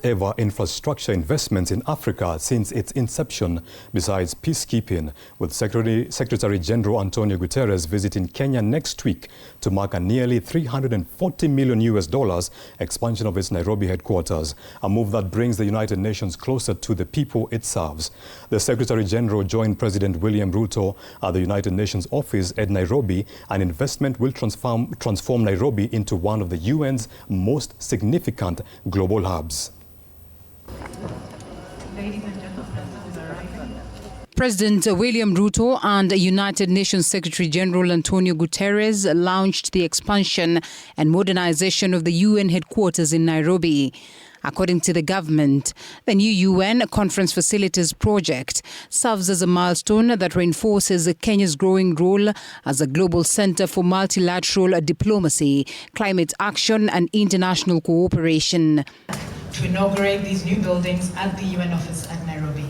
ever infrastructure investments in Africa since its inception, besides peacekeeping, with Secretary General Antonio Guterres visiting Kenya next week to mark a nearly $340 million expansion of its Nairobi headquarters, a move that brings the United Nations closer to the people it serves. The Secretary General joined President William Ruto at the United Nations office at Nairobi. An investment will transform Nairobi into one of the UN's most significant global hubs. President William Ruto and United Nations Secretary General Antonio Guterres launched the expansion and modernization of the UN headquarters in Nairobi. According to the government, the new UN Conference Facilities project serves as a milestone that reinforces Kenya's growing role as a global center for multilateral diplomacy, climate action and international cooperation. To inaugurate these new buildings at the UN office at Nairobi.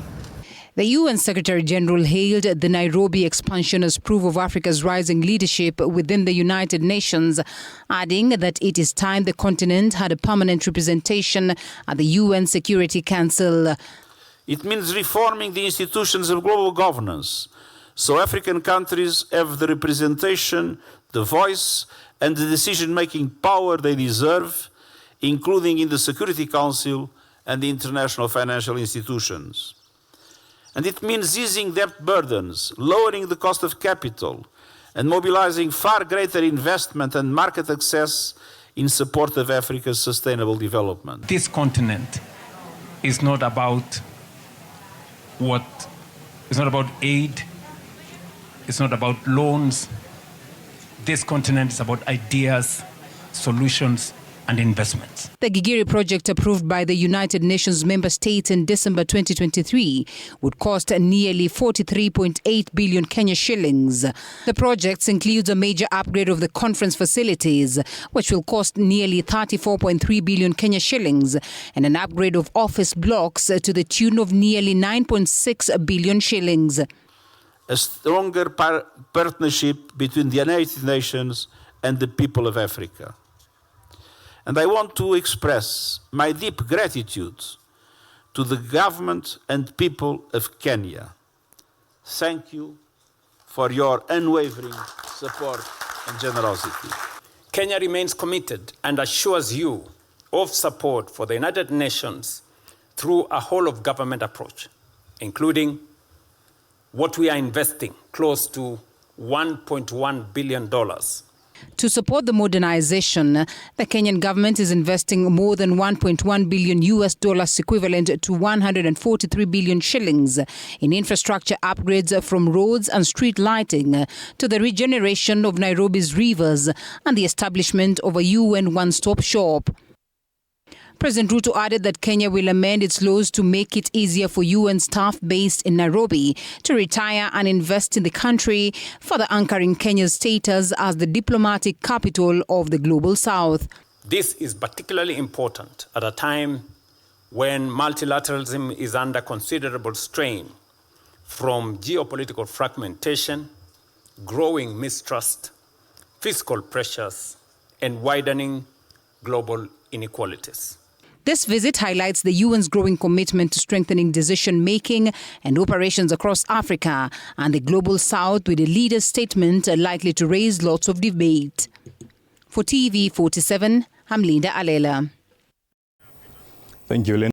The UN Secretary General hailed the Nairobi expansion as proof of Africa's rising leadership within the United Nations, adding that it is time the continent had a permanent representation at the UN Security Council. It means reforming the institutions of global governance, so African countries have the representation, the voice, and the decision-making power they deserve, including in the Security Council and the international financial institutions. And it means easing debt burdens, lowering the cost of capital, and mobilizing far greater investment and market access in support of Africa's sustainable development. This continent is not about aid, it's not about loans. This continent is about ideas, solutions, and investments. The Gigiri project, approved by the United Nations member states in December 2023, would cost nearly 43.8 billion Kenya shillings. The project includes a major upgrade of the conference facilities, which will cost nearly 34.3 billion Kenya shillings, and an upgrade of office blocks to the tune of nearly 9.6 billion shillings. A stronger partnership between the United Nations and the people of Africa. And I want to express my deep gratitude to the government and people of Kenya. Thank you for your unwavering support and generosity. Kenya remains committed and assures you of support for the United Nations through a whole-of-government approach, including what we are investing, close to $1.1 billion. To support the modernization, the Kenyan government is investing more than $1.1 billion equivalent to 143 billion shillings in infrastructure upgrades, from roads and street lighting to the regeneration of Nairobi's rivers and the establishment of a UN one-stop shop. President Ruto added that Kenya will amend its laws to make it easier for UN staff based in Nairobi to retire and invest in the country, further anchoring Kenya's status as the diplomatic capital of the Global South. This is particularly important at a time when multilateralism is under considerable strain from geopolitical fragmentation, growing mistrust, fiscal pressures, and widening global inequalities. This visit highlights the UN's growing commitment to strengthening decision-making and operations across Africa and the Global South, with a leader's statement likely to raise lots of debate. For TV 47, I'm Linda Alela. Thank you, Linda.